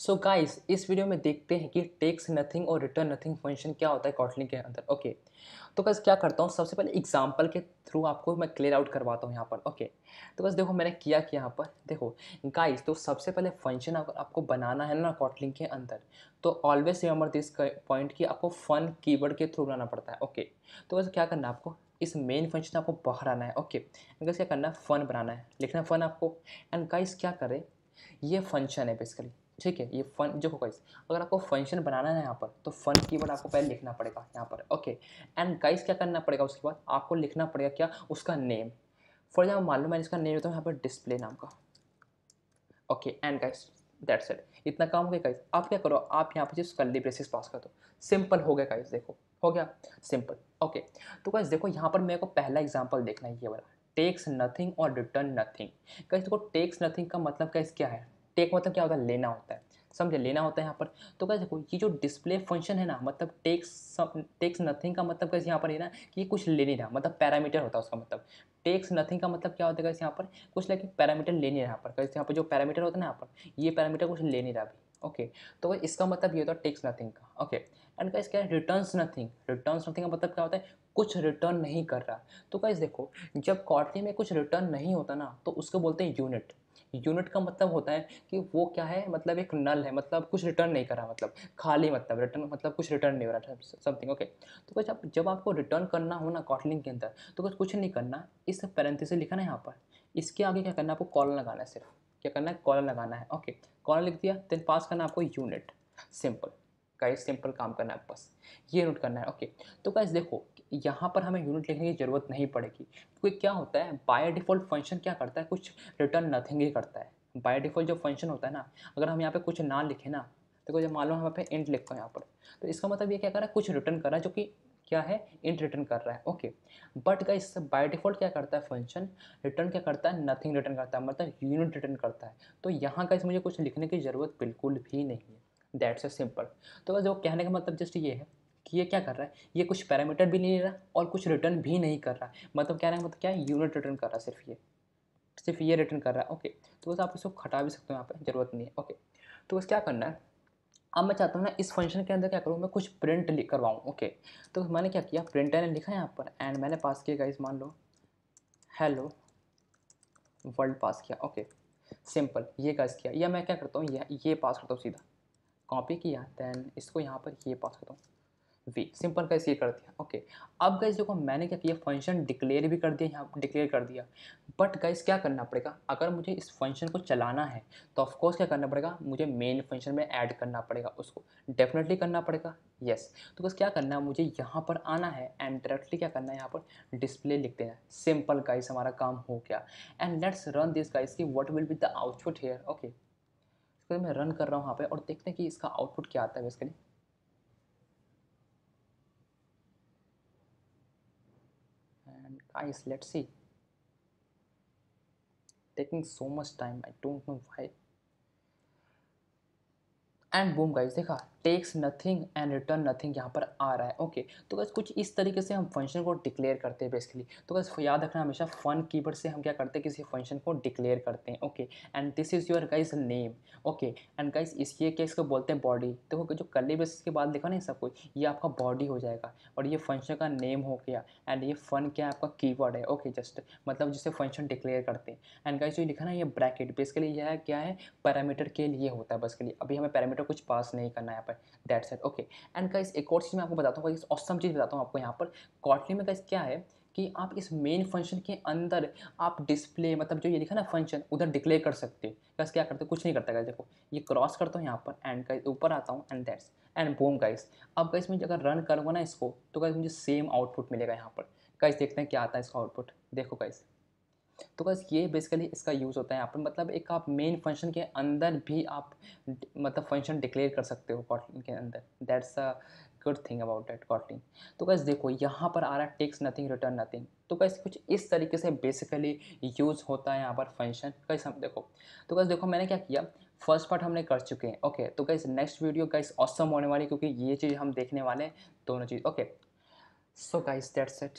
So guys इस video में देखते हैं कि टेक्स नथिंग और रिटर्न नथिंग फंक्शन क्या होता है कॉटलिन के अंदर। ओके, तो बस क्या करता हूँ, सबसे पहले एग्जांपल के थ्रू आपको मैं क्लियर आउट करवाता हूँ यहाँ पर। ओके, तो बस देखो मैंने किया कि यहाँ पर देखो गाइस, तो सबसे पहले फंक्शन अगर आपको बनाना है ना कॉटलिन के अंदर, तो ऑलवेज रिमेंबर दिस पॉइंट कि आपको फन कीवर्ड के थ्रू बनाना पड़ता है। ओके, तो बस क्या करना है आपको, इस मेन फंक्शन आपको बाहर आना है। ओके, बस क्या करना है, फन बनाना है, लिखना है फन आपको। एंड गाइस क्या करें, ये फंक्शन है बेसिकली। ठीक है, ये फन जो होगा इस, अगर आपको फंक्शन बनाना है यहाँ पर, तो फन कीवर्ड आपको पहले लिखना पड़ेगा यहाँ पर। ओके, एंड गाइस क्या करना पड़ेगा, उसके बाद आपको लिखना पड़ेगा क्या, उसका नेम। फॉर एग्जाम्पल मान लो मैं इसका नेम देता हूँ यहाँ पर डिस्प्ले नाम का। Okay, and guys that's it, इतना काम हो गया गाइस। आप क्या करो, आप यहाँ पे जिस कर्ली ब्रेसेस पास कर दो, सिंपल हो गया गाइस। देखो हो गया सिंपल। ओके, तो गाइस देखो यहाँ पर मेरे को पहला एग्जांपल देखना है, ये वाला टेक्स नथिंग और रिटर्न नथिंग। गाइस देखो टेक्स नथिंग का मतलब गाइस क्या है, टेक मतलब क्या होता है, लेना होता है, समझे, लेना होता है यहाँ पर। तो गाइस देखो ये जो डिस्प्ले फंक्शन है ना, मतलब टेक्स नथिंग का मतलब गाइस यहाँ पर ये ना कि ये कुछ ले नहीं रहा, मतलब पैरामीटर होता है उसका मतलब। टेक्स नथिंग का मतलब क्या होता है गाइस यहाँ पर, कुछ लाइक पैरामीटर ले नहीं रहा यहाँ पर। गाइस यहाँ पर जो पैरामीटर होता है ना यहाँ पर, ये पैरामीटर कुछ ले नहीं रहा अभी। ओके, तो गाइस इसका मतलब ये होता है टेक्स नथिंग का। ओके, एंड गाइस क्या है, रिटर्न्स नथिंग। रिटर्न्स नथिंग का मतलब क्या होता है, कुछ रिटर्न नहीं कर रहा। तो गाइस देखो जब कॉटली में कुछ रिटर्न नहीं होता ना, तो उसको बोलते हैं यूनिट। यूनिट का मतलब होता है कि वो क्या है, मतलब एक नल है, मतलब कुछ रिटर्न नहीं कर रहा, मतलब खाली, मतलब रिटर्न मतलब कुछ रिटर्न नहीं हो रहा समथिंग। ओके, तो कुछ जब आपको रिटर्न करना हो ना कॉटलिंग के अंदर, तो कुछ नहीं करना, इस पैरेंथेसिस लिखा ना यहाँ पर, इसके आगे क्या करना है, आपको कॉलन लगाना है, सिर्फ क्या करना है, कॉलन लगाना है। ओके, कॉलन लिख दिया, देन पास करना है आपको यूनिट। सिंपल गाइस, सिंपल काम करना है बस, ये नोट करना है। ओके, तो गाइस देखो यहाँ पर हमें यूनिट लिखने की ज़रूरत नहीं पड़ेगी, क्योंकि क्या होता है, बाय डिफ़ॉल्ट फंक्शन क्या करता है, कुछ रिटर्न नथिंग ही करता है। बाय डिफ़ॉल्ट जो फंक्शन होता है ना, अगर हम यहाँ पे कुछ ना लिखें ना, देखो जब मान लो हम यहाँ पे इंट लिखते हैं यहाँ पर, तो इसका मतलब ये क्या कर रहा है, कुछ रिटर्न कर रहा है, जो कि क्या है, इंट रिटर्न कर रहा है। Okay, but guys by default क्या करता है फंक्शन, रिटर्न क्या करता है, नथिंग रिटर्न करता है, मतलब यूनिट रिटर्न करता है। तो यहाँ गाइस मुझे कुछ लिखने की ज़रूरत बिल्कुल भी नहीं है, दैट्स ए सिंपल। तो बस वो कहने का मतलब जस्ट ये है कि ये क्या कर रहा है, ये कुछ पैरामीटर भी नहीं ले रहा और कुछ रिटर्न भी नहीं कर रहा, मतलब कहने का मतलब क्या है, यूनिट रिटर्न कर रहा है, सिर्फ ये रिटर्न कर रहा है। ओके, तो बस आप इसको खटा भी सकते हो, यहाँ पे ज़रूरत नहीं है। ओके, तो बस क्या करना है, अब मैं चाहता हूँ ना इस फंक्शन के अंदर क्या करूँ, मैं कुछ प्रिंट लिख करवाऊँ। ओके, तो मैंने क्या किया, प्रिंट ने लिखा है यहाँ पर, एंड मैंने पास किया गाइस, मान लो हेलो वर्ल्ड पास किया। ओके, सिंपल ये गाइस किया, या मैं क्या करता हूँ, ये पास करता हूँ सीधा, कॉपी किया, देन इसको यहाँ पर ये पास करता हूँ, वी सिंपल का ये कर दिया। ओके, अब गाइस देखो मैंने क्या किया, फंक्शन डिक्लेयर भी कर दिया, यहाँ डिक्लेयर कर दिया। बट गाइस क्या करना पड़ेगा, अगर मुझे इस फंक्शन को चलाना है, तो ऑफकोर्स क्या करना पड़ेगा, मुझे मेन फंक्शन में ऐड करना पड़ेगा उसको, डेफिनेटली करना पड़ेगा। यस, तो बस क्या करना है, मुझे यहाँ पर आना है एंड डायरेक्टली क्या करना है, यहाँ पर डिस्प्ले लिख देना है। सिंपल गाइस, हमारा काम हो गया। And let's run this guys की what will be the output here. Okay, इसको मैं रन कर रहा हूँ यहाँ पे, और देखते हैं कि इसका आउटपुट क्या आता है basically. And guys, let's see. Taking so much time, I don't know why. And boom guys, देखा takes nothing and return nothing यहाँ पर आ रहा है। ओके, तो बस कुछ इस तरीके से हम फंक्शन को डिक्लेयर करते हैं बेसिकली। तो बस याद रखना हमेशा, फन कीवर्ड से हम क्या करते हैं, किसी फंक्शन को डिक्लेयर करते हैं। Okay, and this is your guys name. Okay, and guys इसके केस को बोलते हैं बॉडी। देखो जो कर्ली ब्रेसेस के बाद लिखा नहीं सब कुछ, ये आपका बॉडी हो जाएगा, और ये फंक्शन का नेम हो गया। एंड ये फन क्या है, आपका कीवर्ड है। ओके, जस्ट मतलब जिससे फंक्शन डिक्लेयर करते हैं। एंड गाइस जो लिखा ना, ये ब्रैकेट बेसिकली यह है क्या है, पैरामीटर के लिए होता है बेसिकली। अभी हमें पैरामीटर कुछ पास नहीं करना है यहाँ पर, that's it. Okay, and guys एक और चीज़ मैं आपको बताता हूँ, ऑसम चीज़ बताता हूँ आपको यहाँ पर कॉटली में। गाइस क्या है कि आप इस मेन फंक्शन के अंदर आप डिस्प्ले, मतलब जो ये लिखा ना फंक्शन, उधर डिक्लेयर कर सकते हो। गाइस क्या करते हो, कुछ नहीं करता गाइस, देखो ये क्रॉस करता हूँ यहाँ पर, एंड गाइस ऊपर आता हूँ, and that's and boom guys. अब गाइस मैं अगर रन करूँगा ना इसको, तो गाइस मुझे सेम आउटपुट मिलेगा यहाँ पर। गाइस देखते हैं क्या आता है इसका आउटपुट, देखो गाइस। तो बस ये बेसिकली इसका यूज़ होता है यहाँ पर, मतलब एक आप मेन फंक्शन के अंदर भी आप मतलब फंक्शन डिक्लेयर कर सकते हो कॉटलिन के अंदर। That's a good thing about that Kotlin. तो बस देखो यहाँ पर आ रहा है टेक्स नथिंग रिटर्न नथिंग। तो बस कुछ इस तरीके से बेसिकली यूज़ होता है यहाँ पर फंक्शन। कैसे हम देखो, तो बस देखो मैंने क्या किया, फर्स्ट पार्ट हमने कर चुके हैं। ओके, तो guys next video guys awesome होने वाली है, क्योंकि ये चीज़ हम देखने वाले हैं, दोनों चीज़। Okay, so guys that's it.